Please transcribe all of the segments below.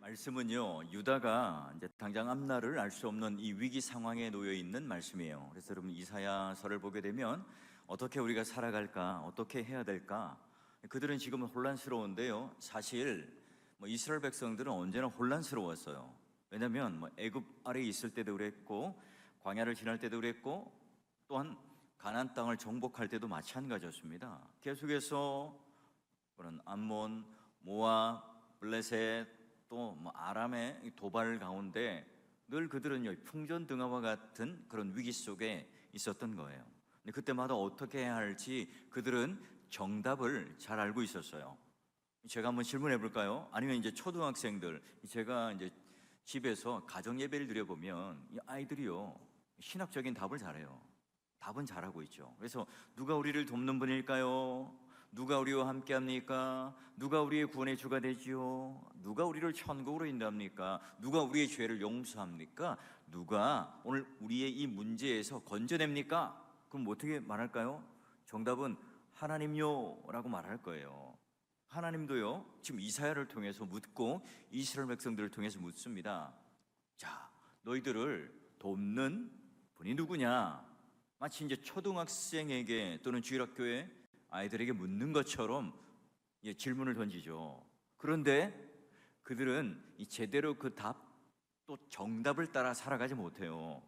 말씀은요, 유다가 이제 당장 앞날을 알 수 없는 이 위기 상황에 놓여 있는 말씀이에요. 그래서 여러분 이사야서를 보게 되면 어떻게 우리가 살아갈까, 어떻게 해야 될까? 그들은 지금 혼란스러운데요. 사실 이스라엘 백성들은 언제나 혼란스러웠어요. 왜냐하면 애굽 아래에 있을 때도 그랬고, 광야를 지날 때도 그랬고, 또한 가나안 땅을 정복할 때도 마찬가지였습니다. 계속해서 그런 암몬, 모압, 블레셋 또 아람의 도발 가운데 늘 그들은요 풍전등화와 같은 그런 위기 속에 있었던 거예요. 근데 그때마다 어떻게 해야 할지 그들은 정답을 잘 알고 있었어요. 제가 한번 질문해 볼까요? 아니면 이제 초등학생들, 제가 이제 집에서 가정 예배를 드려보면 이 아이들이요 신학적인 답을 잘해요. 답은 잘하고 있죠. 그래서 누가 우리를 돕는 분일까요? 누가 우리와 함께 합니까? 누가 우리의 구원의 주가 되지요? 누가 우리를 천국으로 인도합니까? 누가 우리의 죄를 용서합니까? 누가 오늘 우리의 이 문제에서 건져냅니까? 그럼 어떻게 말할까요? 정답은 하나님요 라고 말할 거예요. 하나님도요 지금 이사야를 통해서 묻고 이스라엘 백성들을 통해서 묻습니다. 자, 너희들을 돕는 분이 누구냐? 마치 이제 초등학생에게 또는 주일학교에 아이들에게 묻는 것처럼 질문을 던지죠. 그런데 그들은 제대로 그 답, 또 정답을 따라 살아가지 못해요.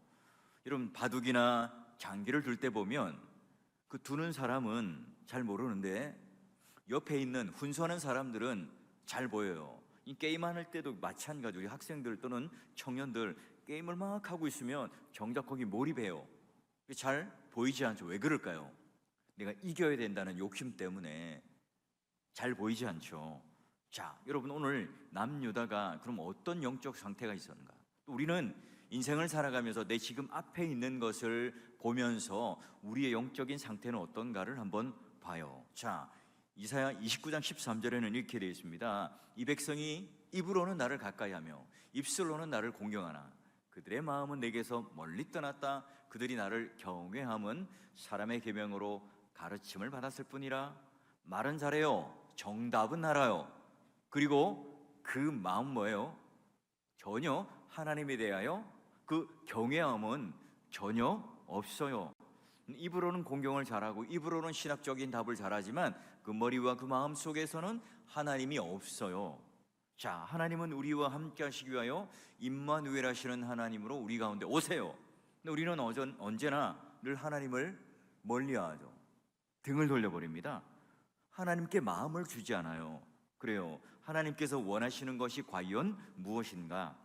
여러분 바둑이나 장기를 둘 때 보면 그 두는 사람은 잘 모르는데 옆에 있는 훈수하는 사람들은 잘 보여요. 이 게임할 때도 마찬가지. 우리 학생들 또는 청년들 게임을 막 하고 있으면 정작 거기 몰입해요. 잘 보이지 않죠. 왜 그럴까요? 내가 이겨야 된다는 욕심 때문에 잘 보이지 않죠. 자, 여러분 오늘 남유다가 그럼 어떤 영적 상태가 있었는가? 또 우리는 인생을 살아가면서 내 지금 앞에 있는 것을 보면서 우리의 영적인 상태는 어떤가를 한번 봐요. 자, 이사야 29장 13절에는 이렇게 되어 있습니다. 이 백성이 입으로는 나를 가까이하며 입술로는 나를 공경하나 그들의 마음은 내게서 멀리 떠났다. 그들이 나를 경외함은 사람의 계명으로 가르침을 받았을 뿐이라. 말은 잘해요. 정답은 알아요. 그리고 그 마음 뭐예요? 전혀 하나님에 대하여 그 경외함은 전혀 없어요. 입으로는 공경을 잘하고 입으로는 신학적인 답을 잘하지만 그 머리와 그 마음 속에서는 하나님이 없어요. 자, 하나님은 우리와 함께 하시기 위하여 임마누엘 하시는 하나님으로 우리 가운데 오세요. 근데 우리는 언제나 늘 하나님을 멀리하죠. 등을 돌려버립니다. 하나님께 마음을 주지 않아요. 그래요. 하나님께서 원하시는 것이 과연 무엇인가?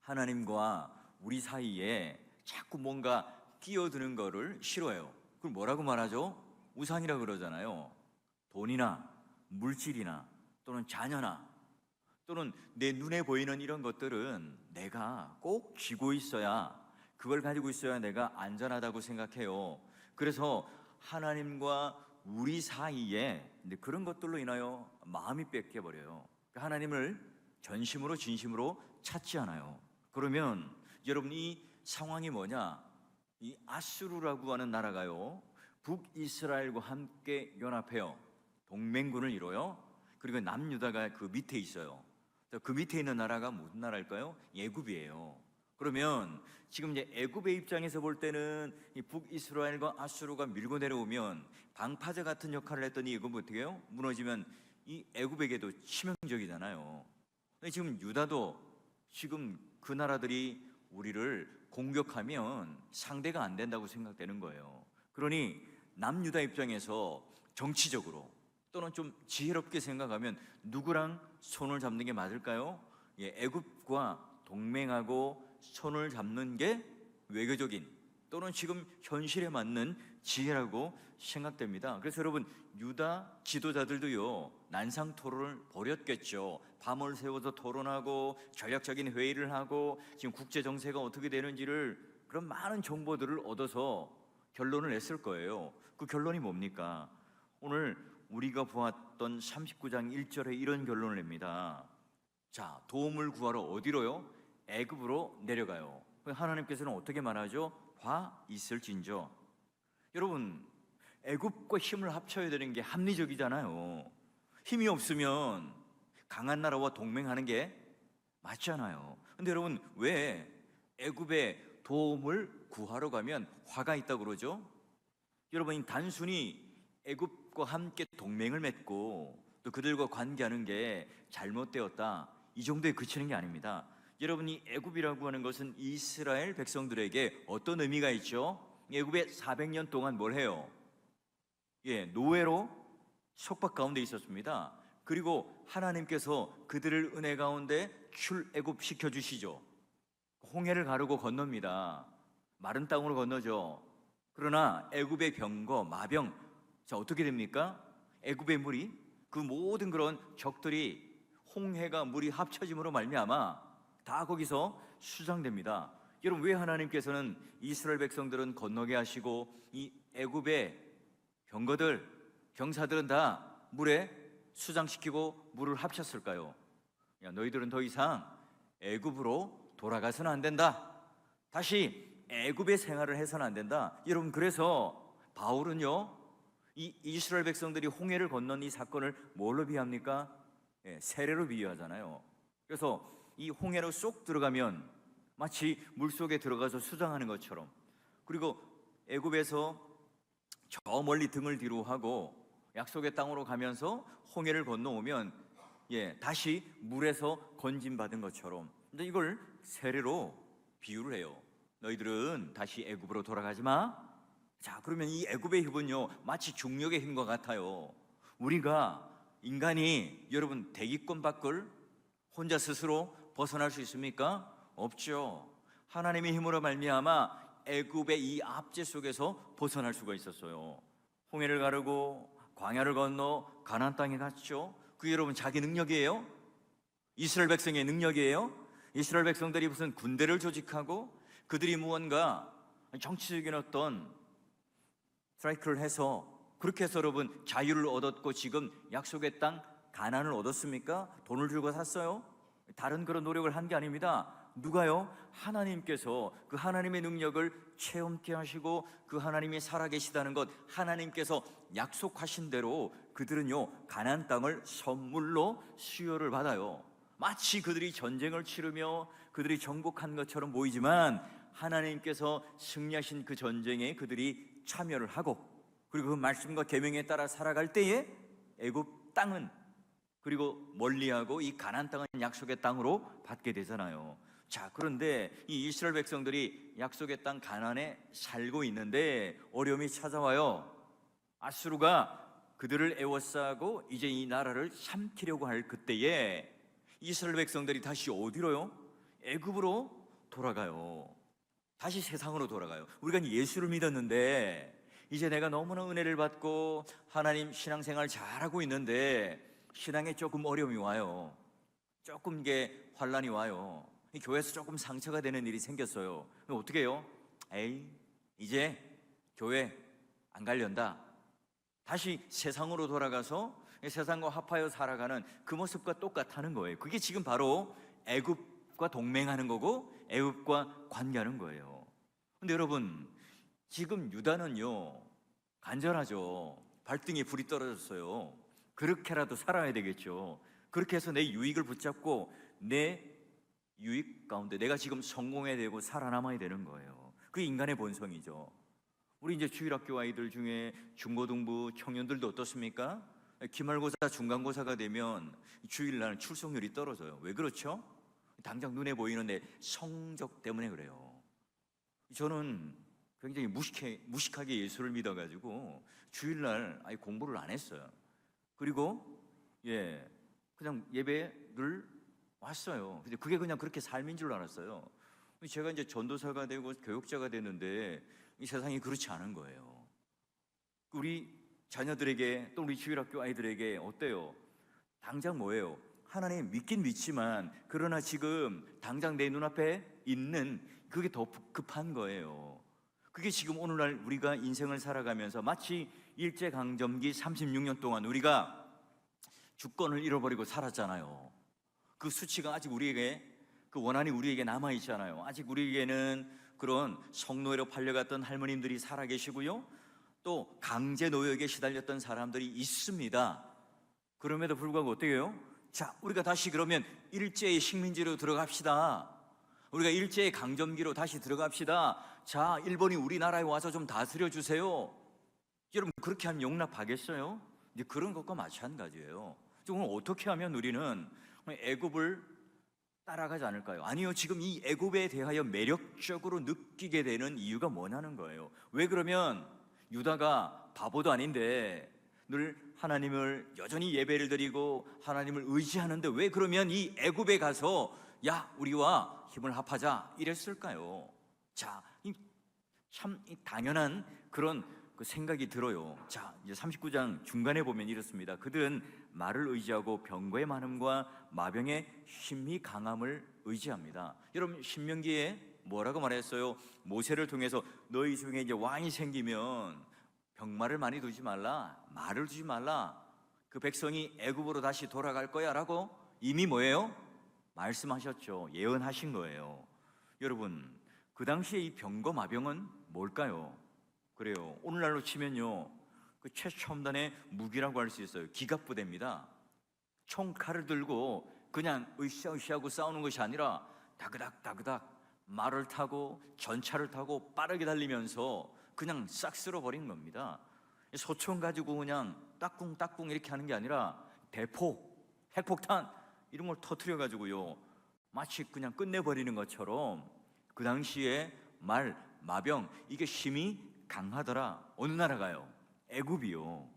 하나님과 우리 사이에 자꾸 뭔가 끼어드는 거를 싫어해요. 그걸 뭐라고 말하죠? 우상이라 그러잖아요. 돈이나 물질이나 또는 자녀나 또는 내 눈에 보이는 이런 것들은 내가 꼭 쥐고 있어야, 그걸 가지고 있어야 내가 안전하다고 생각해요. 그래서 하나님과 우리 사이에 그런 것들로 인하여 마음이 뺏겨버려요. 하나님을 전심으로 진심으로 찾지 않아요. 그러면 여러분 이 상황이 뭐냐? 이 아수르라고 하는 나라가요 북이스라엘과 함께 연합해요. 동맹군을 이뤄요. 그리고 남유다가 그 밑에 있어요. 그 밑에 있는 나라가 무슨 나라일까요? 애굽이에요. 그러면 지금 이제 애굽의 입장에서 볼 때는 이 북이스라엘과 아수르가 밀고 내려오면 방파제 같은 역할을 했더니 이건 어떻게 해요? 무너지면 이 애굽에게도 치명적이잖아요. 근데 지금 유다도 지금 그 나라들이 우리를 공격하면 상대가 안 된다고 생각되는 거예요. 그러니 남유다 입장에서 정치적으로 또는 좀 지혜롭게 생각하면 누구랑 손을 잡는 게 맞을까요? 애굽과 동맹하고 손을 잡는 게 외교적인 또는 지금 현실에 맞는 지혜라고 생각됩니다. 그래서 여러분 유다 지도자들도요 난상 토론을 벌였겠죠. 밤을 새워서 토론하고 전략적인 회의를 하고 지금 국제 정세가 어떻게 되는지를 그런 많은 정보들을 얻어서 결론을 냈을 거예요. 그 결론이 뭡니까? 오늘 우리가 보았던 39장 1절에 이런 결론을 냅니다. 자, 도움을 구하러 어디로요? 애굽으로 내려가요. 하나님께서는 어떻게 말하죠? 화 있을진저. 여러분 애굽과 힘을 합쳐야 되는 게 합리적이잖아요. 힘이 없으면 강한 나라와 동맹하는 게 맞잖아요. 근데 여러분, 왜 애굽의 도움을 구하러 가면 화가 있다고 그러죠? 여러분, 단순히 애굽과 함께 동맹을 맺고 또 그들과 관계하는 게 잘못되었다, 이 정도에 그치는 게 아닙니다. 여러분이 애굽이라고 하는 것은 이스라엘 백성들에게 어떤 의미가 있죠? 애굽에 400년 동안 뭘 해요? 노예로 속박 가운데 있었습니다. 그리고 하나님께서 그들을 은혜 가운데 출애굽 시켜주시죠. 홍해를 가르고 건넙니다. 마른 땅으로 건너죠. 그러나 애굽의 병거, 마병, 자, 어떻게 됩니까? 애굽의 물이, 그 모든 그런 적들이 홍해가 물이 합쳐짐으로 말미암아 다 거기서 수장됩니다. 여러분, 왜 하나님께서는 이스라엘 백성들은 건너게 하시고 이 애굽의 병거들, 병사들은 다 물에 수장시키고 물을 합쳤을까요? 야, 너희들은 더 이상 애굽으로 돌아가서는 안 된다. 다시 애굽의 생활을 해서는 안 된다. 여러분, 그래서 바울은요, 이 이스라엘 백성들이 홍해를 건넌 이 사건을 뭘로 비유합니까? 세례로 비유하잖아요. 그래서 이 홍해로 쏙 들어가면 마치 물속에 들어가서 수장하는 것처럼, 그리고 애굽에서 저 멀리 등을 뒤로 하고 약속의 땅으로 가면서 홍해를 건너오면 다시 물에서 건짐받은 것처럼, 근데 이걸 세례로 비유를 해요. 너희들은 다시 애굽으로 돌아가지 마. 자, 그러면 이 애굽의 힘은요, 마치 중력의 힘과 같아요. 우리가 인간이, 여러분, 대기권 밖을 혼자 스스로 벗어날 수 있습니까? 없죠. 하나님의 힘으로 말미암아 애굽의 이 압제 속에서 벗어날 수가 있었어요. 홍해를 가르고 광야를 건너 가나안 땅에 갔죠. 그게 여러분 자기 능력이에요? 이스라엘 백성의 능력이에요? 이스라엘 백성들이 무슨 군대를 조직하고 그들이 무언가 정치적인 어떤 스트라이크를 해서 그렇게 해서 여러분 자유를 얻었고 지금 약속의 땅 가나안을 얻었습니까? 돈을 주고 샀어요? 다른 그런 노력을 한 게 아닙니다. 누가요? 하나님께서 그 하나님의 능력을 체험케 하시고 그 하나님이 살아계시다는 것, 하나님께서 약속하신 대로 그들은요 가나안 땅을 선물로 수여를 받아요. 마치 그들이 전쟁을 치르며 그들이 정복한 것처럼 보이지만 하나님께서 승리하신 그 전쟁에 그들이 참여를 하고, 그리고 그 말씀과 계명에 따라 살아갈 때에 애굽 땅은, 그리고 멀리하고 이 가나안 땅은 약속의 땅으로 받게 되잖아요. 자, 그런데 이 이스라엘 백성들이 약속의 땅 가나안에 살고 있는데 어려움이 찾아와요. 아수르가 그들을 애워싸고 이제 이 나라를 삼키려고 할 그때에 이스라엘 백성들이 다시 어디로요? 애굽으로 돌아가요. 다시 세상으로 돌아가요. 우리가 예수를 믿었는데 이제 내가 너무나 은혜를 받고 하나님 신앙생활 잘하고 있는데 신앙에 조금 어려움이 와요. 조금 이게 환란이 와요. 이 교회에서 조금 상처가 되는 일이 생겼어요. 그럼 어떻게 해요? 에이, 이제 교회 안 가련다. 다시 세상으로 돌아가서 세상과 합하여 살아가는 그 모습과 똑같다는 거예요. 그게 지금 바로 애굽과 동맹하는 거고 애굽과 관계하는 거예요. 근데 여러분, 지금 유다는요 간절하죠. 발등에 불이 떨어졌어요. 그렇게라도 살아야 되겠죠. 그렇게 해서 내 유익을 붙잡고 내 유익 가운데 내가 지금 성공해야 되고 살아남아야 되는 거예요. 그게 인간의 본성이죠. 우리 이제 주일학교 아이들 중에 중고등부 청년들도 어떻습니까? 기말고사, 중간고사가 되면 주일날 출석률이 떨어져요. 왜 그렇죠? 당장 눈에 보이는 내 성적 때문에 그래요. 저는 굉장히 무식하게 예수를 믿어가지고 주일날 아예 공부를 안 했어요. 그리고 그냥 예배를 왔어요. 근데 그게 그냥 그렇게 삶인 줄 알았어요. 제가 이제 전도사가 되고 교육자가 됐는데 이 세상이 그렇지 않은 거예요. 우리 자녀들에게 또 우리 주일학교 아이들에게 어때요? 당장 뭐예요? 하나님 믿긴 믿지만 그러나 지금 당장 내 눈앞에 있는 그게 더 급한 거예요. 그게 지금 오늘날 우리가 인생을 살아가면서 마치 일제강점기 36년 동안 우리가 주권을 잃어버리고 살았잖아요. 그 수치가 아직 우리에게, 그 원한이 우리에게 남아있잖아요. 아직 우리에게는 그런 성노예로 팔려갔던 할머님들이 살아계시고요, 또 강제 노역에 시달렸던 사람들이 있습니다. 그럼에도 불구하고 어떻게 해요? 자, 우리가 다시 그러면 일제의 식민지로 들어갑시다. 우리가 일제의 강점기로 다시 들어갑시다. 자, 일본이 우리나라에 와서 좀 다스려 주세요. 여러분, 그렇게 하면 용납하겠어요? 이제 그런 것과 마찬가지예요. 오늘 어떻게 하면 우리는 애굽을 따라가지 않을까요? 아니요, 지금 이 애굽에 대하여 매력적으로 느끼게 되는 이유가 뭐냐는 거예요. 왜 그러면 유다가 바보도 아닌데 늘 하나님을 여전히 예배를 드리고 하나님을 의지하는데 왜 그러면 이 애굽에 가서 야, 우리와 힘을 합하자 이랬을까요? 자, 참 당연한 그런 그 생각이 들어요. 자, 이제 39장 중간에 보면 이렇습니다. 그들은 말을 의지하고 병거의 많음과 마병의 힘이 강함을 의지합니다. 여러분, 신명기에 뭐라고 말했어요? 모세를 통해서 너희 중에 이제 왕이 생기면 병마를 많이 두지 말라, 말을 두지 말라, 그 백성이 애굽으로 다시 돌아갈 거야 라고 이미 뭐예요? 말씀하셨죠. 예언하신 거예요. 여러분, 그 당시에 이 병거 마병은 뭘까요? 그래요, 오늘날로 치면요, 그 최첨단의 무기라고 할 수 있어요. 기갑부대입니다. 총칼을 들고 그냥 으쌰으쌰하고 싸우는 것이 아니라 다그닥 다그닥 말을 타고 전차를 타고 빠르게 달리면서 그냥 싹 쓸어버린 겁니다. 소총 가지고 그냥 따꿍따꿍 이렇게 하는 게 아니라 대포, 핵폭탄 이런 걸 터뜨려 가지고요, 마치 그냥 끝내버리는 것처럼 그 당시에 말, 마병, 이게 힘이 강하더라. 어느 나라가요? 애굽이요.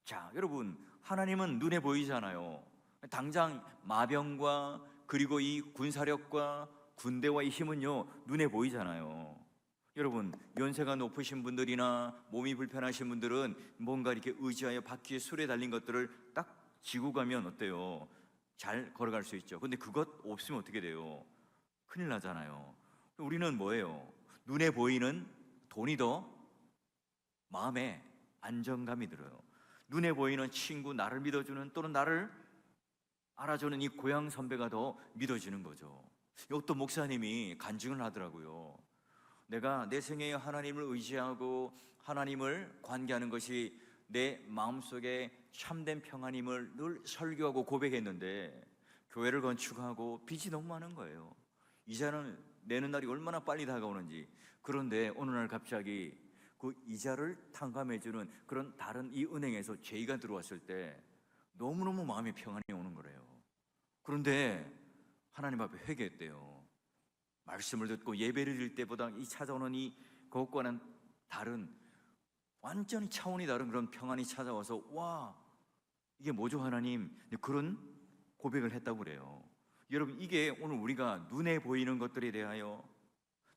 자, 여러분, 하나님은 눈에 보이잖아요. 당장 마병과 그리고 이 군사력과 군대와의 힘은요, 눈에 보이잖아요. 여러분, 연세가 높으신 분들이나 몸이 불편하신 분들은 뭔가 이렇게 의지하여 바퀴에 술에 달린 것들을 딱 지고 가면 어때요? 잘 걸어갈 수 있죠. 근데 그것 없으면 어떻게 돼요? 큰일 나잖아요. 우리는 뭐예요? 눈에 보이는 돈이 더 마음에 안정감이 들어요. 눈에 보이는 친구, 나를 믿어주는, 또는 나를 알아주는 이 고향 선배가 더 믿어지는 거죠. 이것도 목사님이 간증을 하더라고요. 내가 내 생애에 하나님을 의지하고 하나님을 관계하는 것이 내 마음속에 참된 평안임을 늘 설교하고 고백했는데 교회를 건축하고 빚이 너무 많은 거예요. 이자는 내는 날이 얼마나 빨리 다가오는지. 그런데 어느 날 갑자기 그 이자를 탕감해주는 그런 다른 이 은행에서 제의가 들어왔을 때 너무너무 마음이 평안이 오는 거래요. 그런데 하나님 앞에 회개했대요. 말씀을 듣고 예배를 드릴 때보다 이 찾아오는 이 그것과는 다른, 완전히 차원이 다른 그런 평안이 찾아와서 와, 이게 뭐죠 하나님? 그런 고백을 했다고 그래요. 여러분, 이게 오늘 우리가 눈에 보이는 것들에 대하여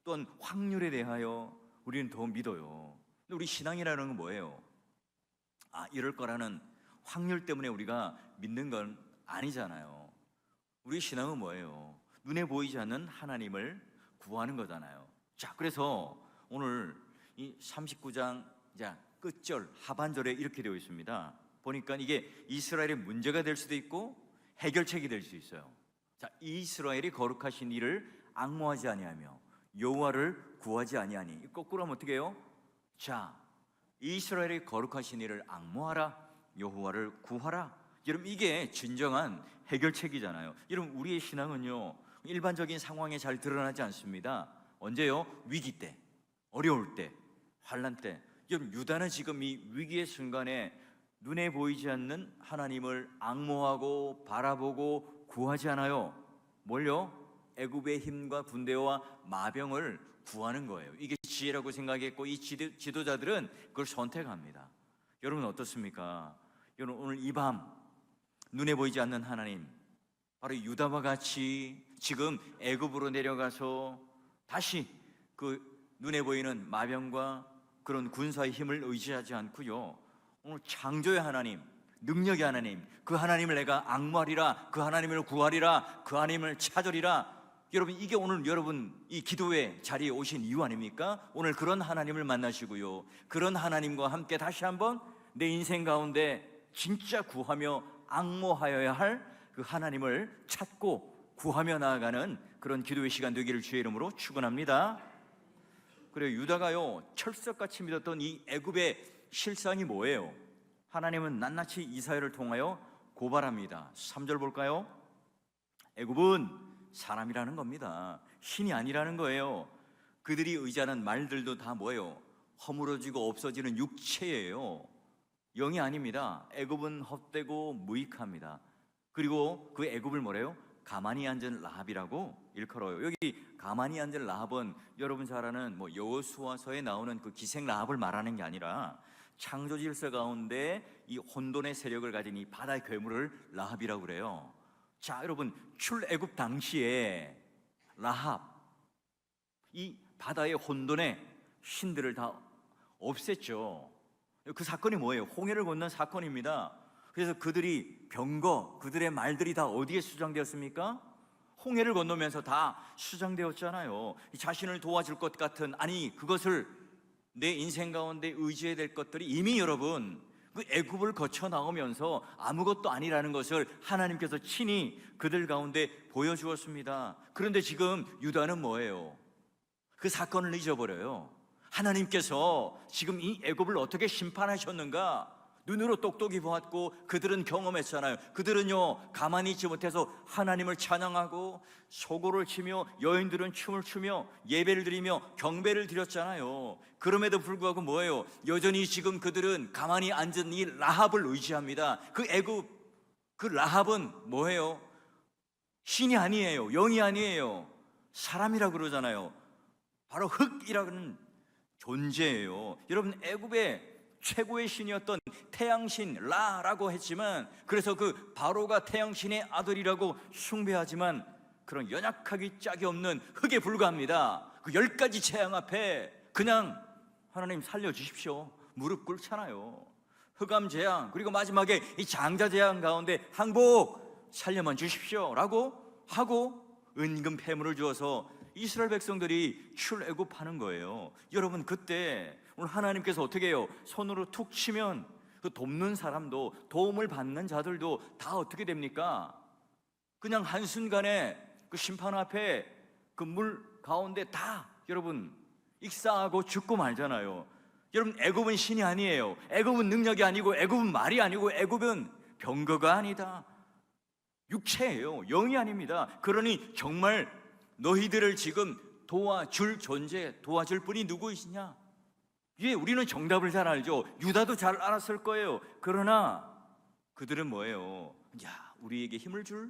또한 확률에 대하여 우리는 더 믿어요. 근데 우리 신앙이라는 건 뭐예요? 이럴 거라는 확률 때문에 우리가 믿는 건 아니잖아요. 우리 신앙은 뭐예요? 눈에 보이지 않는 하나님을 구하는 거잖아요. 자, 그래서 오늘 이 39장 끝절 하반절에 이렇게 되어 있습니다. 보니까 이게 이스라엘의 문제가 될 수도 있고 해결책이 될 수 있어요. 자, 이스라엘이 거룩하신 이를 앙모하지 아니하며 여호와를 구하지 아니하니, 거꾸로 하면 어떻게 해요? 자, 이스라엘이 거룩하신 이를 앙모하라, 여호와를 구하라. 여러분, 이게 진정한 해결책이잖아요. 여러분, 우리의 신앙은요, 일반적인 상황에 잘 드러나지 않습니다. 언제요? 위기 때, 어려울 때, 환난 때. 여러분, 유다는 지금 이 위기의 순간에 눈에 보이지 않는 하나님을 앙모하고 바라보고 구하지 않아요. 뭘요? 애굽의 힘과 군대와 마병을 구하는 거예요. 이게 지혜라고 생각했고 이 지도자들은 그걸 선택합니다. 여러분 어떻습니까? 여러분, 오늘 이 밤 눈에 보이지 않는 하나님, 바로 유다와 같이 지금 애굽으로 내려가서 다시 그 눈에 보이는 마병과 그런 군사의 힘을 의지하지 않고요, 오늘 창조의 하나님, 능력의 하나님, 그 하나님을 내가 앙모하리라, 그 하나님을 구하리라, 그 하나님을 찾으리라. 여러분, 이게 오늘 여러분 이 기도의 자리에 오신 이유 아닙니까? 오늘 그런 하나님을 만나시고요, 그런 하나님과 함께 다시 한번 내 인생 가운데 진짜 구하며 앙모하여야 할 그 하나님을 찾고 구하며 나아가는 그런 기도의 시간 되기를 주의 이름으로 축원합니다. 그래요, 유다가요 철석같이 믿었던 이 애굽의 실상이 뭐예요? 하나님은 낱낱이 이사야를 통하여 고발합니다. 3절 볼까요? 애굽은 사람이라는 겁니다. 신이 아니라는 거예요. 그들이 의지하는 말들도 다 뭐예요? 허물어지고 없어지는 육체예요. 영이 아닙니다. 애굽은 헛되고 무익합니다. 그리고 그 애굽을 뭐래요? 가만히 앉은 라합이라고 일컬어요. 여기 가만히 앉은 라합은 여러분 잘 아는 여호수아서에 나오는 그 기생 라합을 말하는 게 아니라 창조 질서 가운데 이 혼돈의 세력을 가진 이 바다의 괴물을 라합이라고 그래요. 자, 여러분, 출애굽 당시에 라합, 이 바다의 혼돈의 신들을 다 없앴죠. 그 사건이 뭐예요? 홍해를 건넌 사건입니다. 그래서 그들이 그들의 말들이 다 어디에 수장되었습니까? 홍해를 건너면서 다 수장되었잖아요. 자신을 도와줄 것 같은, 그것을 내 인생 가운데 의지해야 될 것들이 이미 여러분 그 애굽을 거쳐 나오면서 아무것도 아니라는 것을 하나님께서 친히 그들 가운데 보여주었습니다. 그런데 지금 유다는 뭐예요? 그 사건을 잊어버려요. 하나님께서 지금 이 애굽을 어떻게 심판하셨는가 눈으로 똑똑히 보았고 그들은 경험했잖아요. 그들은요 가만히 있지 못해서 하나님을 찬양하고 소고를 치며 여인들은 춤을 추며 예배를 드리며 경배를 드렸잖아요. 그럼에도 불구하고 뭐예요? 여전히 지금 그들은 가만히 앉은 이 라합을 의지합니다. 그 애굽, 그 라합은 뭐예요? 신이 아니에요. 영이 아니에요. 사람이라고 그러잖아요. 바로 흙이라는 존재예요. 여러분, 애굽의 최고의 신이었던 태양신 라라고 했지만, 그래서 그 바로가 태양신의 아들이라고 숭배하지만 그런 연약하기 짝이 없는 흙에 불과합니다. 그 10가지 재앙 앞에 그냥 하나님 살려주십시오 무릎 꿇잖아요. 흑암 재앙, 그리고 마지막에 이 장자 재앙 가운데 항복 살려만 주십시오 라고 하고 은금 폐물을 주어서 이스라엘 백성들이 출애굽하는 거예요. 여러분, 그때 오늘 하나님께서 어떻게 해요? 손으로 툭 치면 그 돕는 사람도, 도움을 받는 자들도 다 어떻게 됩니까? 그냥 한순간에 그 심판 앞에 그 물 가운데 다 여러분 익사하고 죽고 말잖아요. 여러분, 애굽은 신이 아니에요. 애굽은 능력이 아니고, 애굽은 말이 아니고, 애굽은 병거가 아니다. 육체예요. 영이 아닙니다. 그러니 정말 너희들을 지금 도와줄 존재, 도와줄 분이 누구이시냐? 예, 우리는 정답을 잘 알죠. 유다도 잘 알았을 거예요. 그러나 그들은 뭐예요? 야, 우리에게 힘을 줄,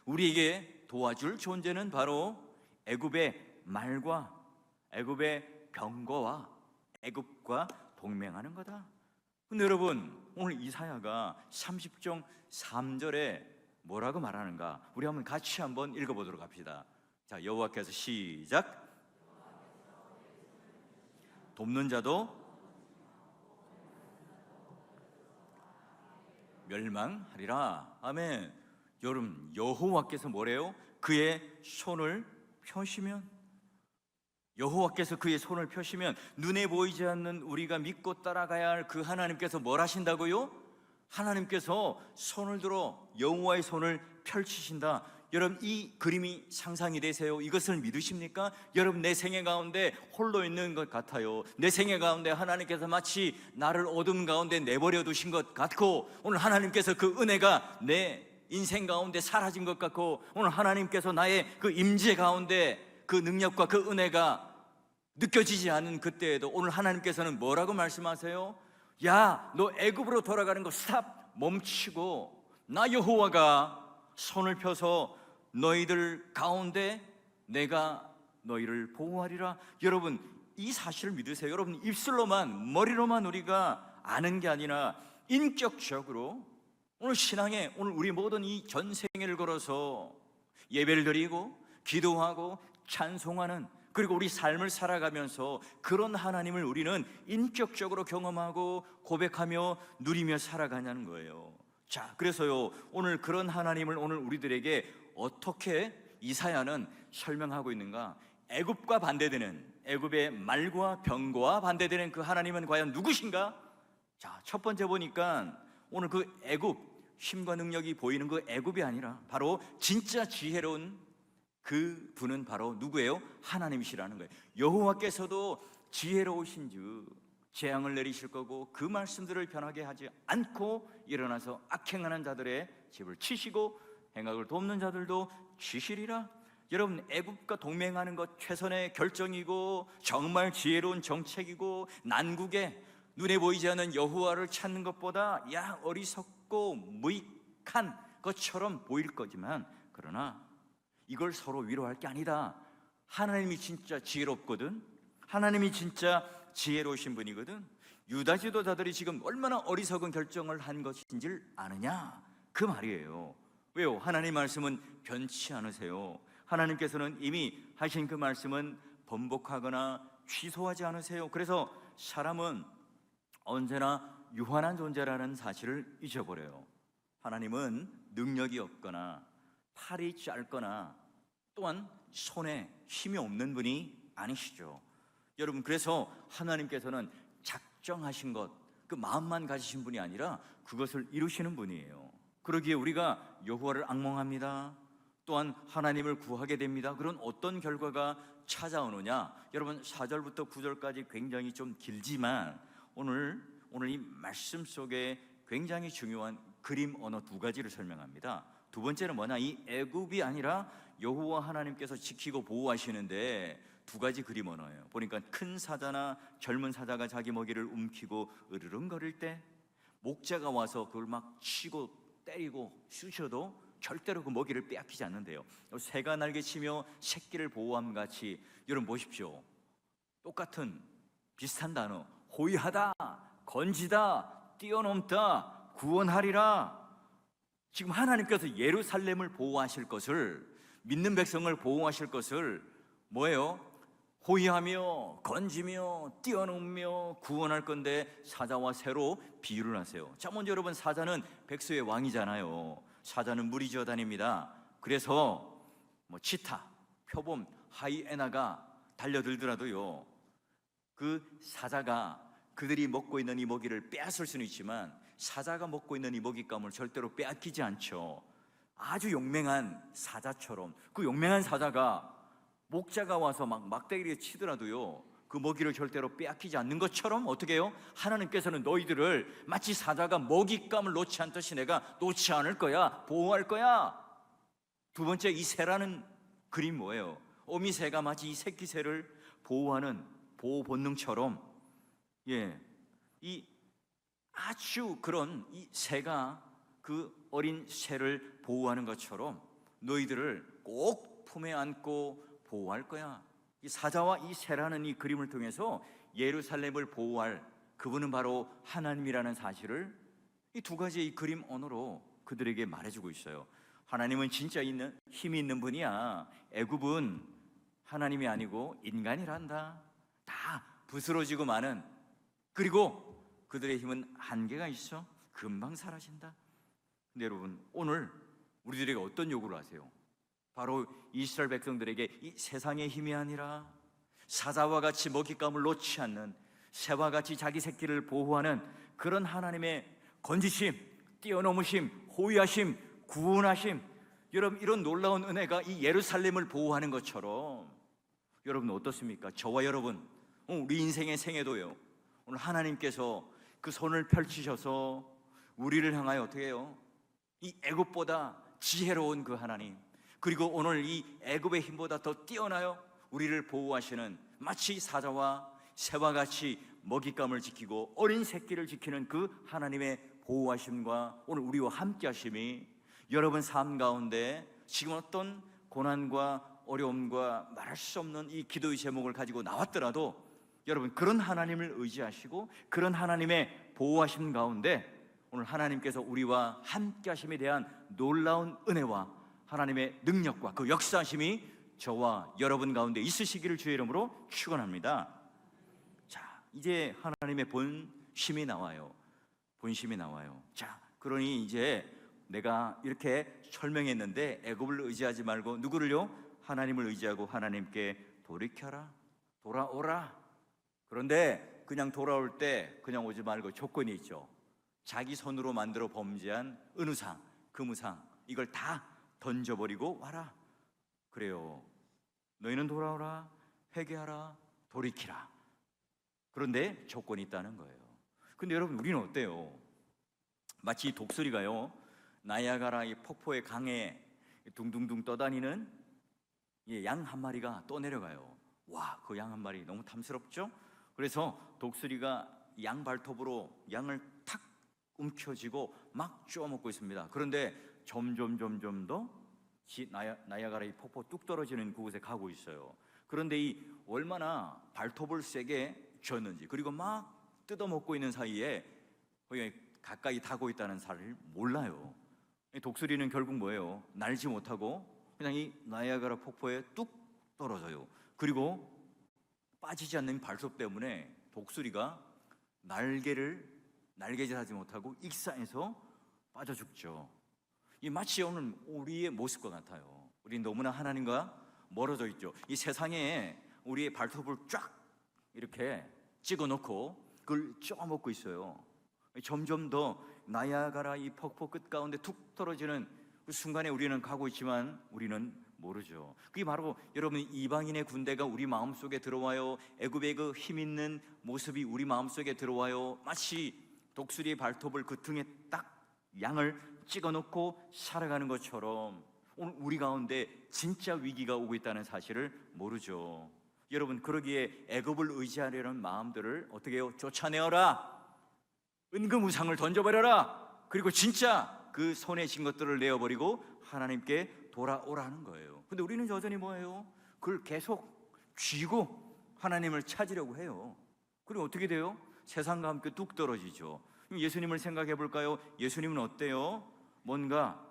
우리에게 도와줄 존재는 바로 애굽의 말과 애굽의 병거와 애굽과 동맹하는 거다. 근데 여러분, 오늘 이사야가 30장 3절에 뭐라고 말하는가? 우리 같이 한번 읽어보도록 합시다. 자, 여호와께서 시작. 돕는 자도 멸망하리라. 아멘. 여러분, 여호와께서 뭐래요? 그의 손을 펴시면, 여호와께서 그의 손을 펴시면 눈에 보이지 않는 우리가 믿고 따라가야 할 그 하나님께서 뭘 하신다고요? 하나님께서 손을 들어 여호와의 손을 펼치신다. 여러분, 이 그림이 상상이 되세요? 이것을 믿으십니까? 여러분, 내 생애 가운데 홀로 있는 것 같아요. 내 생애 가운데 하나님께서 마치 나를 어둠 가운데 내버려 두신 것 같고, 오늘 하나님께서 그 은혜가 내 인생 가운데 사라진 것 같고, 오늘 하나님께서 나의 그 임재 가운데 그 능력과 그 은혜가 느껴지지 않은 그때에도 오늘 하나님께서는 뭐라고 말씀하세요? 야, 너 애굽으로 돌아가는 거 스탑, 멈추고 나 여호와가 손을 펴서 너희들 가운데 내가 너희를 보호하리라. 여러분, 이 사실을 믿으세요. 여러분, 입술로만, 머리로만 우리가 아는 게 아니라 인격적으로 오늘 신앙에, 오늘 우리 모든 이 전생애를 걸어서 예배를 드리고 기도하고 찬송하는, 그리고 우리 삶을 살아가면서 그런 하나님을 우리는 인격적으로 경험하고 고백하며 누리며 살아가냐는 거예요. 자, 그래서요, 오늘 그런 하나님을 오늘 우리들에게 어떻게 이사야는 설명하고 있는가? 애굽과 반대되는, 애굽의 말과 병거와 반대되는 그 하나님은 과연 누구신가? 자, 첫 번째 보니까 오늘 그 애굽, 힘과 능력이 보이는 그 애굽이 아니라 바로 진짜 지혜로운 그 분은 바로 누구예요? 하나님이시라는 거예요. 여호와께서도 지혜로우신즉, 재앙을 내리실 거고 그 말씀들을 변하게 하지 않고 일어나서 악행하는 자들의 집을 치시고 행악을 돕는 자들도 치시리라. 여러분, 애굽과 동맹하는 것 최선의 결정이고 정말 지혜로운 정책이고, 난국에 눈에 보이지 않는 여호와를 찾는 것보다 어리석고 무익한 것처럼 보일 거지만, 그러나 이걸 서로 위로할 게 아니다. 하나님이 진짜 지혜롭거든. 하나님이 진짜 지혜로우신 분이거든. 유다 지도자들이 지금 얼마나 어리석은 결정을 한 것인지를 아느냐, 그 말이에요. 왜요? 하나님 말씀은 변치 않으세요. 하나님께서는 이미 하신 그 말씀은 번복하거나 취소하지 않으세요. 그래서 사람은 언제나 유한한 존재라는 사실을 잊어버려요. 하나님은 능력이 없거나 팔이 짧거나 또한 손에 힘이 없는 분이 아니시죠. 여러분, 그래서 하나님께서는 작정하신 것, 그 마음만 가지신 분이 아니라 그것을 이루시는 분이에요. 그러기에 우리가 여호와를 악몽합니다. 또한 하나님을 구하게 됩니다. 그런 어떤 결과가 찾아오느냐? 여러분, 4절부터 9절까지 굉장히 좀 길지만 오늘 이 말씀 속에 굉장히 중요한 그림 언어 두 가지를 설명합니다. 두 번째는 뭐냐? 이 애굽이 아니라 여호와 하나님께서 지키고 보호하시는데 두 가지 그림 언어예요. 보니까 큰 사자나 젊은 사자가 자기 먹이를 움키고 으르렁거릴 때 목자가 와서 그걸 막 치고 때리고 쑤셔도 절대로 그 먹이를 빼앗기지 않는데요. 새가 날개치며 새끼를 보호함 같이, 여러분 보십시오. 똑같은 비슷한 단어, 호위하다, 건지다, 뛰어넘다, 구원하리라. 지금 하나님께서 예루살렘을 보호하실 것을, 믿는 백성을 보호하실 것을 뭐예요? 호위하며 건지며 뛰어넘으며 구원할 건데 사자와 새로 비유를 하세요. 자, 먼저 여러분, 사자는 백수의 왕이잖아요. 사자는 무리 지어 다닙니다. 그래서 치타, 표범, 하이에나가 달려들더라도요, 그 사자가 그들이 먹고 있는 이 먹이를 빼앗을 수는 있지만 사자가 먹고 있는 이 먹잇감을 절대로 빼앗기지 않죠. 아주 용맹한 사자처럼, 그 용맹한 사자가 목자가 와서 막 막대기를 치더라도요, 그 먹이를 절대로 빼앗기지 않는 것처럼 어떻게 해요? 하나님께서는 너희들을 마치 사자가 먹잇감을 놓지 않듯이 내가 놓지 않을 거야, 보호할 거야. 두 번째, 이 새라는 그림 뭐예요? 어미새가 마치 이 새끼 새를 보호하는 보호 본능처럼, 이 아주 그런 이 새가 그 어린 새를 보호하는 것처럼 너희들을 꼭 품에 안고 보호할 거야. 이 사자와 이 새라는 이 그림을 통해서 예루살렘을 보호할 그분은 바로 하나님이라는 사실을 이 두 가지의 이 그림 언어로 그들에게 말해주고 있어요. 하나님은 진짜 힘이 있는 분이야. 애굽은 하나님이 아니고 인간이란다. 다 부스러지고 마는, 그리고 그들의 힘은 한계가 있어. 금방 사라진다. 근데 여러분, 오늘 우리들에게 어떤 요구를 하세요? 바로 이스라엘 백성들에게 이 세상의 힘이 아니라 사자와 같이 먹잇감을 놓지 않는, 새와 같이 자기 새끼를 보호하는 그런 하나님의 건지심, 뛰어넘으심, 호위하심, 구원하심, 여러분, 이런 놀라운 은혜가 이 예루살렘을 보호하는 것처럼, 여러분 어떻습니까? 저와 여러분, 우리 인생의 생애도요, 오늘 하나님께서 그 손을 펼치셔서 우리를 향하여 어떻게 해요? 이 애굽보다 지혜로운 그 하나님, 그리고 오늘 이 애굽의 힘보다 더 뛰어나요 우리를 보호하시는, 마치 사자와 새와 같이 먹잇감을 지키고 어린 새끼를 지키는 그 하나님의 보호하심과 오늘 우리와 함께 하심이 여러분 삶 가운데 지금 어떤 고난과 어려움과 말할 수 없는 이 기도의 제목을 가지고 나왔더라도 여러분, 그런 하나님을 의지하시고 그런 하나님의 보호하심 가운데 오늘 하나님께서 우리와 함께 하심에 대한 놀라운 은혜와 하나님의 능력과 그 역사하심이 저와 여러분 가운데 있으시기를 주의 이름으로 축원합니다. 자, 이제 하나님의 본심이 나와요. 본심이 나와요. 자, 그러니 이제 내가 이렇게 설명했는데 애굽을 의지하지 말고 누구를요? 하나님을 의지하고 하나님께 돌이켜라, 돌아오라. 그런데 그냥 돌아올 때 그냥 오지 말고 조건이 있죠. 자기 손으로 만들어 범죄한 은우상, 금우상, 이걸 다 던져버리고 와라. 그래요. 너희는 돌아오라, 회개하라, 돌이키라. 그런데 조건이 있다는 거예요. 근데 여러분, 우리는 어때요? 마치 독수리가요, 나이아가라 이 폭포의 강에 둥둥둥 떠다니는 양 한 마리가 떠내려가요. 와, 그 양 한 마리 너무 탐스럽죠? 그래서 독수리가 양 발톱으로 양을 탁 움켜쥐고 막 쪼아 먹고 있습니다. 그런데 점점 더 나이아가라 이 폭포 뚝 떨어지는 그곳에 가고 있어요. 그런데 이 얼마나 발톱을 세게 쥐었는지, 그리고 막 뜯어먹고 있는 사이에 거기 가까이 타고 있다는 사실을 몰라요. 독수리는 결국 뭐예요? 날지 못하고 그냥 이 나이아가라 폭포에 뚝 떨어져요. 그리고 빠지지 않는 발톱 때문에 독수리가 날개질하지 못하고 익사해서 빠져 죽죠. 이 마치 오늘 우리의 모습과 같아요. 우리는 너무나 하나님과 멀어져 있죠. 이 세상에 우리의 발톱을 쫙 이렇게 찍어놓고 그걸 쪼아먹고 있어요. 점점 더 나이아가라 이 폭포 끝 가운데 툭 떨어지는 그 순간에 우리는 가고 있지만 우리는 모르죠. 그게 바로 여러분, 이방인의 군대가 우리 마음속에 들어와요. 애굽의 그 힘있는 모습이 우리 마음속에 들어와요. 마치 독수리의 발톱을 그 등에 딱 양을 찍어놓고 살아가는 것처럼 오늘 우리 가운데 진짜 위기가 오고 있다는 사실을 모르죠. 여러분, 그러기에 애굽을 의지하려는 마음들을 어떻게 해요? 쫓아내어라. 은금우상을 던져버려라. 그리고 진짜 그 손에 쥔 것들을 내어버리고 하나님께 돌아오라는 거예요. 근데 우리는 여전히 뭐예요? 그걸 계속 쥐고 하나님을 찾으려고 해요. 그리고 어떻게 돼요? 세상과 함께 뚝 떨어지죠. 예수님을 생각해 볼까요? 예수님은 어때요? 뭔가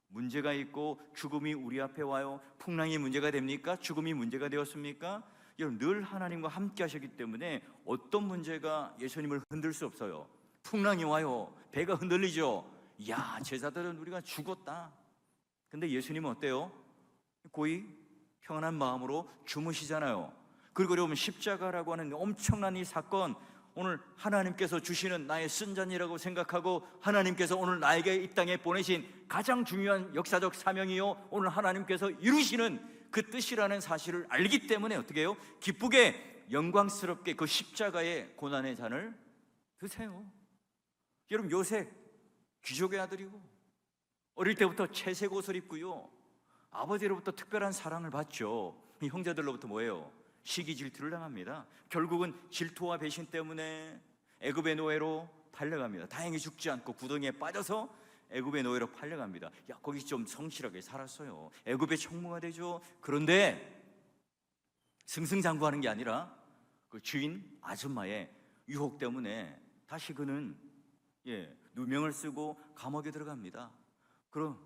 문제가 있고 죽음이 우리 앞에 와요. 풍랑이 문제가 됩니까? 죽음이 문제가 되었습니까? 여러분, 늘 하나님과 함께 하셨기 때문에 어떤 문제가 예수님을 흔들 수 없어요. 풍랑이 와요. 배가 흔들리죠. 야, 제자들은 우리가 죽었다. 근데 예수님은 어때요? 거의 평안한 마음으로 주무시잖아요. 그리고 여러분, 십자가라고 하는 엄청난 이 사건, 오늘 하나님께서 주시는 나의 쓴잔이라고 생각하고 하나님께서 오늘 나에게 이 땅에 보내신 가장 중요한 역사적 사명이요, 오늘 하나님께서 이루시는 그 뜻이라는 사실을 알기 때문에 어떻게 해요? 기쁘게 영광스럽게 그 십자가의 고난의 잔을 드세요. 여러분, 요셉 귀족의 아들이고 어릴 때부터 채색 옷을 입고요, 아버지로부터 특별한 사랑을 받죠. 이 형제들로부터 뭐예요? 시기 질투를 당합니다. 결국은 질투와 배신 때문에 애굽의 노예로 팔려갑니다. 다행히 죽지 않고 구덩이에 빠져서 애굽의 노예로 팔려갑니다. 야, 거기 좀 성실하게 살았어요. 애굽의 총무가 되죠. 그런데 승승장구하는 게 아니라 그 주인 아줌마의 유혹 때문에 다시 그는 누명을 쓰고 감옥에 들어갑니다. 그럼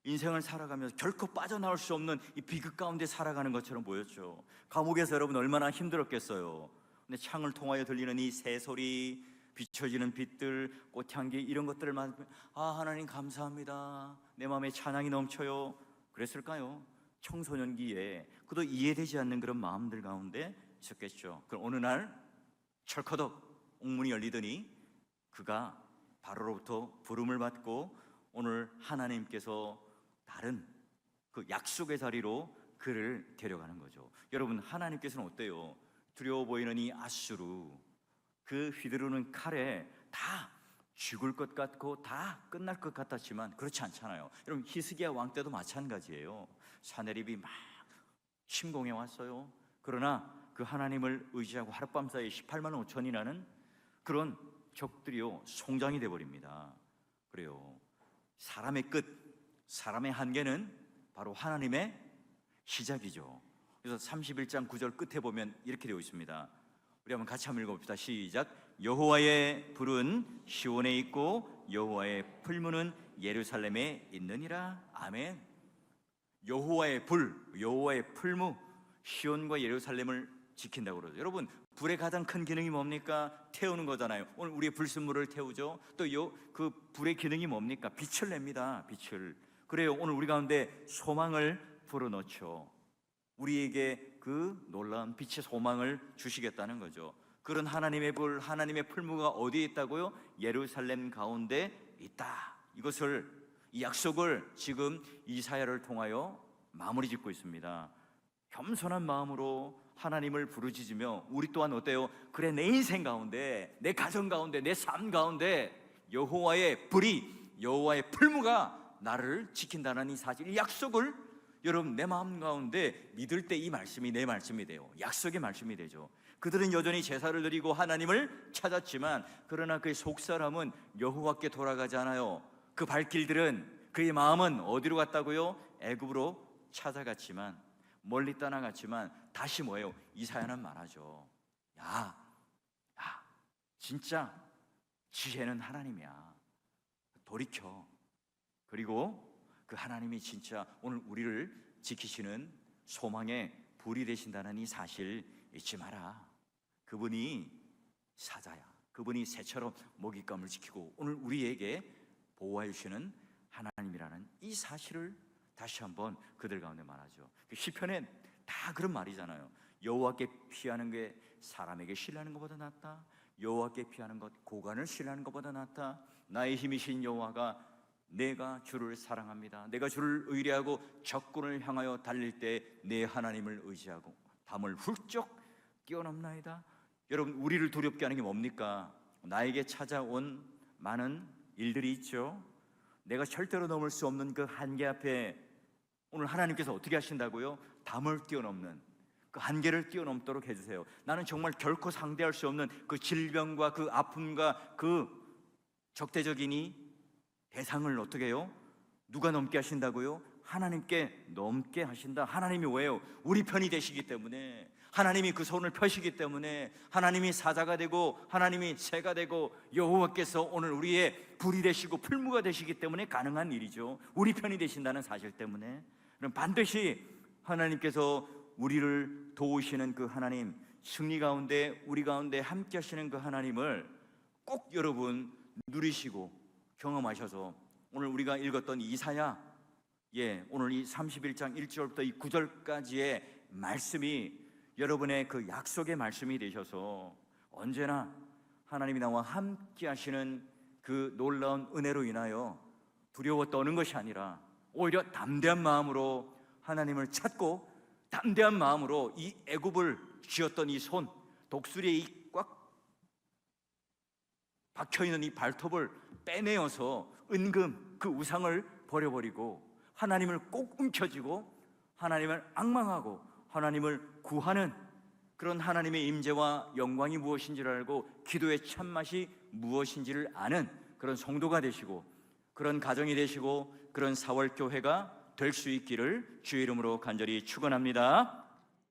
인생을 살아가면서 결코 빠져나올 수 없는 이 비극 가운데 살아가는 것처럼 보였죠. 감옥에서 여러분 얼마나 힘들었겠어요. 근데 창을 통하여 들리는 이 새소리, 비춰지는 빛들, 꽃향기, 이런 것들을 만나면 아, 하나님 감사합니다, 내 마음에 찬양이 넘쳐요, 그랬을까요? 청소년기에 그도 이해되지 않는 그런 마음들 가운데 있었겠죠. 그럼 어느 날 철커덕 옥문이 열리더니 그가 바로로부터 부름을 받고 오늘 하나님께서 다른 그 약속의 자리로 그를 데려가는 거죠. 여러분, 하나님께서는 어때요? 두려워 보이는 이 아수르, 그 휘두르는 칼에 다 죽을 것 같고 다 끝날 것 같았지만 그렇지 않잖아요. 여러분, 히스기야 왕 때도 마찬가지예요. 사내립이 막 침공해 왔어요. 그러나 그 하나님을 의지하고 하룻밤 사이에 18만 5천이라는 그런 적들이요, 송장이 돼버립니다. 그래요. 사람의 끝, 사람의 한계는 바로 하나님의 시작이죠. 그래서 31장 9절 끝에 보면 이렇게 되어 있습니다. 우리 한번 같이 한번 읽어봅시다. 시작. 여호와의 불은 시온에 있고 여호와의 풀무는 예루살렘에 있느니라. 아멘. 여호와의 불, 여호와의 풀무, 시온과 예루살렘을 지킨다고 그러죠. 여러분, 불의 가장 큰 기능이 뭡니까? 태우는 거잖아요. 오늘 우리의 불순물을 태우죠. 또 그 불의 기능이 뭡니까? 빛을 냅니다. 빛을. 그래요. 오늘 우리 가운데 소망을 불어넣죠. 우리에게 그 놀라운 빛의 소망을 주시겠다는 거죠. 그런 하나님의 불, 하나님의 풀무가 어디에 있다고요? 예루살렘 가운데 있다. 이 약속을 지금 이사야를 통하여 마무리 짓고 있습니다. 겸손한 마음으로 하나님을 부르짖으며 우리 또한 어때요? 그래, 내 인생 가운데, 내 가정 가운데, 내 삶 가운데 여호와의 불이, 여호와의 풀무가 나를 지킨다는 이 사실, 이 약속을 여러분 내 마음 가운데 믿을 때 이 말씀이 내 말씀이 돼요. 약속의 말씀이 되죠. 그들은 여전히 제사를 드리고 하나님을 찾았지만, 그러나 그의 속사람은 여호와께 돌아가지 않아요. 그 발길들은, 그의 마음은 어디로 갔다고요? 애굽으로 찾아갔지만, 멀리 떠나갔지만 다시 뭐예요? 이사야는 말하죠. 야, 진짜 지혜는 하나님이야. 돌이켜. 그리고 그 하나님이 진짜 오늘 우리를 지키시는 소망의 불이 되신다는 이 사실 잊지 마라. 그분이 사자야. 그분이 새처럼 먹잇감을 지키고 오늘 우리에게 보호해 주시는 하나님이라는 이 사실을 다시 한번 그들 가운데 말하죠. 시편엔 다 그런 말이잖아요. 여호와께 피하는 게 사람에게 신뢰하는 것보다 낫다. 여호와께 피하는 것, 고관을 신뢰하는 것보다 낫다. 나의 힘이신 여호와가, 내가 주를 사랑합니다. 내가 주를 의뢰하고 적군을 향하여 달릴 때 내 하나님을 의지하고 담을 훌쩍 뛰어넘나이다. 여러분, 우리를 두렵게 하는 게 뭡니까? 나에게 찾아온 많은 일들이 있죠. 내가 절대로 넘을 수 없는 그 한계 앞에 오늘 하나님께서 어떻게 하신다고요? 담을 뛰어넘는 그 한계를 뛰어넘도록 해주세요. 나는 정말 결코 상대할 수 없는 그 질병과 그 아픔과 그 적대적인 대상을 어떻게 해요? 누가 넘게 하신다고요? 하나님께 넘게 하신다. 하나님이 왜요? 우리 편이 되시기 때문에, 하나님이 그 손을 펴시기 때문에, 하나님이 사자가 되고 하나님이 새가 되고 여호와께서 오늘 우리의 불이 되시고 풀무가 되시기 때문에 가능한 일이죠. 우리 편이 되신다는 사실 때문에. 그럼 반드시 하나님께서 우리를 도우시는 그 하나님, 승리 가운데 우리 가운데 함께 하시는 그 하나님을 꼭 여러분 누리시고 경험하셔서 오늘 우리가 읽었던 이사야, 오늘 이 31장 1절부터 이 9절까지의 말씀이 여러분의 그 약속의 말씀이 되셔서 언제나 하나님이 나와 함께 하시는 그 놀라운 은혜로 인하여 두려워 떠는 것이 아니라 오히려 담대한 마음으로 하나님을 찾고, 담대한 마음으로 이 애굽을 쥐었던 이 손, 독수리에 이 꽉 박혀있는 이 발톱을 빼내어서 은금 그 우상을 버려버리고 하나님을 꼭 움켜쥐고 하나님을 앙망하고 하나님을 구하는 그런 하나님의 임재와 영광이 무엇인지를 알고 기도의 참맛이 무엇인지를 아는 그런 성도가 되시고, 그런 가정이 되시고, 그런 사월교회가 될 수 있기를 주의 이름으로 간절히 축원합니다.